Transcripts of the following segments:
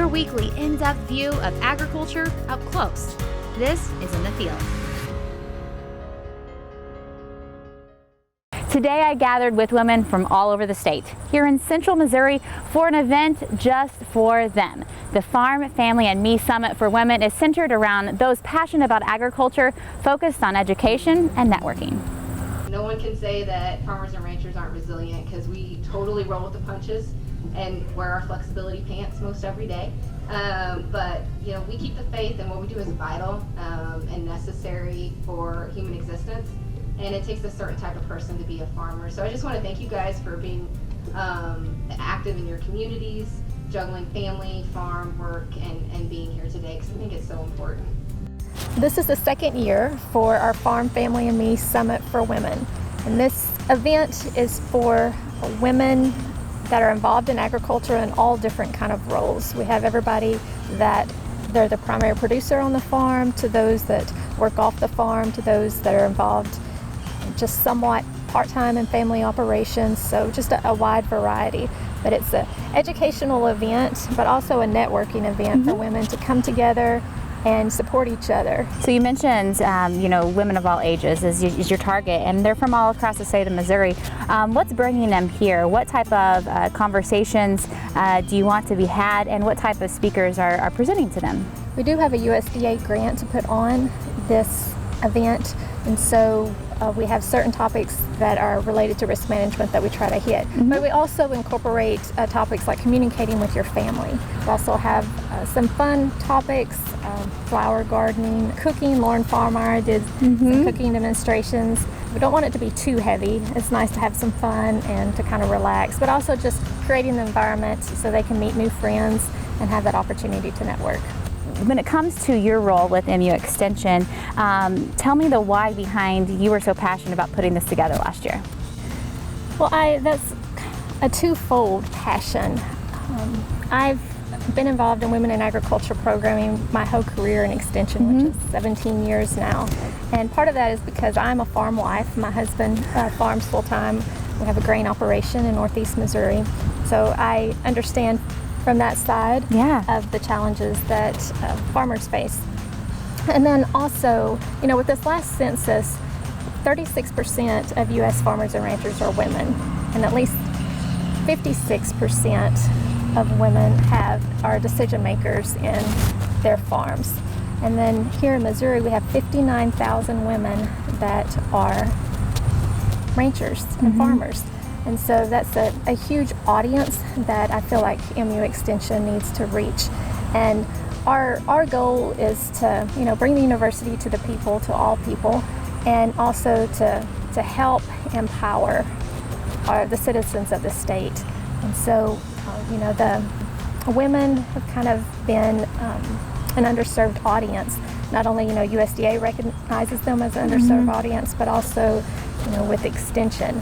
your weekly in-depth view of agriculture up close. This is In the Field. Today I gathered with women from all over the state here in central Missouri for an event just for them. The Farm, Family, and Me Summit for Women is centered around those passionate about agriculture, focused on education and networking. No one can say that farmers and ranchers aren't resilient, because we totally roll with the punches and wear our flexibility pants most every day. But you know, we keep the faith, and what we do is vital and necessary for human existence. And it takes a certain type of person to be a farmer. So I just want to thank you guys for being active in your communities, juggling family, farm, work, and being here today, because I think it's so important. This is the second year for our Farm, Family, and Me Summit for Women. And this event is for women that are involved in agriculture in all different kind of roles. We have everybody that they're the primary producer on the farm, to those that work off the farm, to those that are involved just somewhat part-time in family operations, so just a wide variety. But it's an educational event, but also a networking event for women to come together and support each other. So you mentioned, women of all ages is your target, and they're from all across the state of Missouri. What's bringing them here? What type of conversations do you want to be had, and what type of speakers are presenting to them? We do have a USDA grant to put on this event, and so we have certain topics that are related to risk management that we try to hit. But we also incorporate topics like communicating with your family. We also have some fun topics, flower gardening, cooking. Lauren Farmer did some cooking demonstrations. We don't want it to be too heavy. It's nice to have some fun and to kind of relax, but also just creating the environment so they can meet new friends and have that opportunity to network. When it comes to your role with MU Extension, tell me the why behind you were so passionate about putting this together last year. Well, that's a twofold passion. I've been involved in women in agriculture programming my whole career in Extension, which is 17 years now. And part of that is because I'm a farm wife. My husband farms full-time. We have a grain operation in northeast Missouri. So I understand from that side of the challenges that farmers face. And then also, with this last census, 36% of U.S. farmers and ranchers are women, and at least 56% of women are decision makers in their farms. And then here in Missouri, we have 59,000 women that are ranchers and farmers. And so that's a huge audience that I feel like MU Extension needs to reach. And our goal is to, bring the university to the people, to all people, and also to help empower the citizens of the state. And so, the women have kind of been an underserved audience. Not only, USDA recognizes them as an underserved audience, but also, with Extension.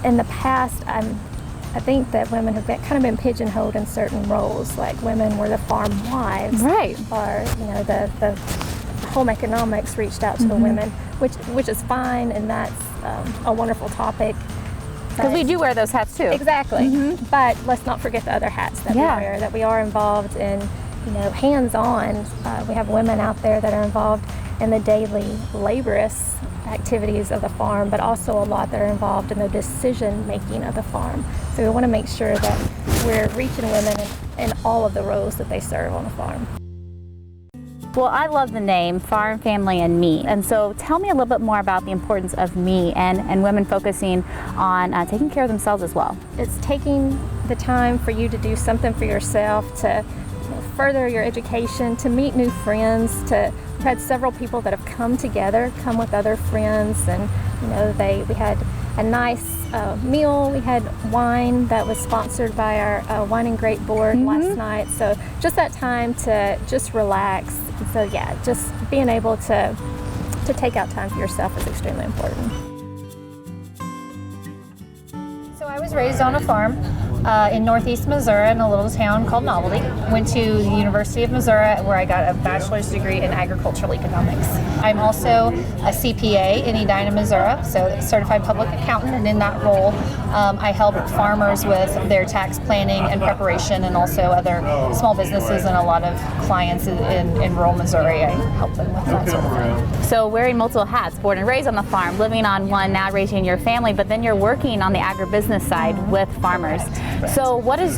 In the past, I think that women have kind of been pigeonholed in certain roles, like women were the farm wives, right? Or the home economics reached out to the women, which is fine, and that's a wonderful topic. Because we do wear those hats too. Exactly. But let's not forget the other hats that we wear, that we are involved in, hands-on. We have women out there that are involved in the daily laborious activities of the farm, but also a lot that are involved in the decision making of the farm. So we want to make sure that we're reaching women in all of the roles that they serve on the farm. Well, I love the name Farm, Family, and Me. And so tell me a little bit more about the importance of me and women focusing on taking care of themselves as well. It's taking the time for you to do something for yourself, to further your education, to meet new friends. We've had several people that have come together, come with other friends, and we had a nice meal. We had wine that was sponsored by our Wine and Grape Board last night. So just that time to just relax. So just being able to take out time for yourself is extremely important. So I was raised on a farm. in northeast Missouri in a little town called Novelty. Went to the University of Missouri where I got a bachelor's degree in agricultural economics. I'm also a CPA in Edina, Missouri, so certified public accountant, and in that role I help farmers with their tax planning and preparation, and also other small businesses and a lot of clients in rural Missouri. I help them with that sort of thing. So wearing multiple hats, born and raised on the farm, living on one, now raising your family, but then you're working on the agribusiness side with farmers. So what has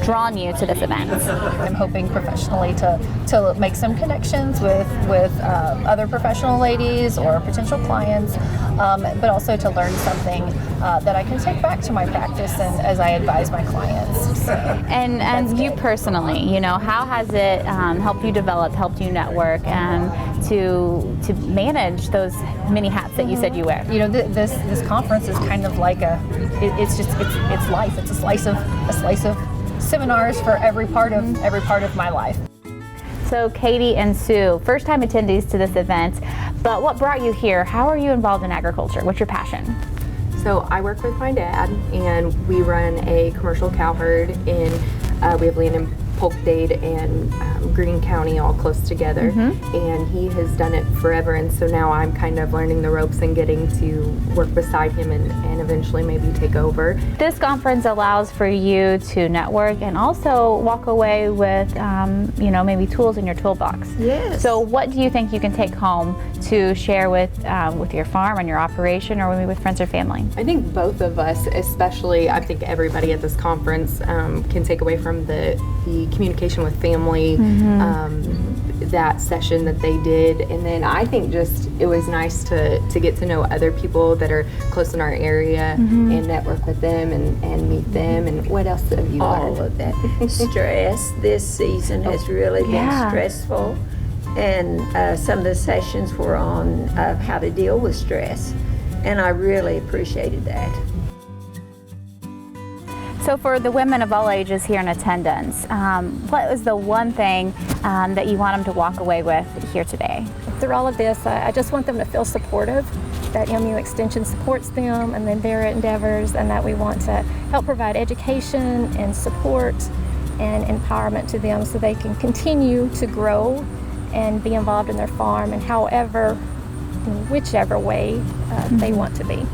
drawn you to this event? I'm hoping professionally to make some connections with other professional ladies or potential clients, but also to learn something that I can take back to my practice and as I advise my clients. So and you personally, you know, how has it helped you develop, helped you network, and to manage those many hats that you said you wear? You know, this conference is kind of like it's life. It's a slice of seminars for every part of my life. So Katie and Sue, first time attendees to this event, but what brought you here? How are you involved in agriculture? What's your passion? So I work with my dad, and we run a commercial cow herd we have land in Polk Dade and Greene County all close together, and he has done it forever, and so now I'm kind of learning the ropes and getting to work beside him and eventually maybe take over. This conference allows for you to network and also walk away with you know, maybe tools in your toolbox. Yes. So what do you think you can take home to share with your farm and your operation, or maybe with friends or family? I think both of us, especially I think everybody at this conference, can take away from the communication with family, that session that they did, and then I think just it was nice to get to know other people that are close in our area and network with them and meet them. And what else have you All learned? of that. Stress this season has really been stressful, and some of the sessions were on how to deal with stress, and I really appreciated that. So for the women of all ages here in attendance, what was the one thing that you want them to walk away with here today? Through all of this, I just want them to feel supportive, that MU Extension supports them and then their endeavors, and that we want to help provide education and support and empowerment to them so they can continue to grow and be involved in their farm in whichever way they want to be.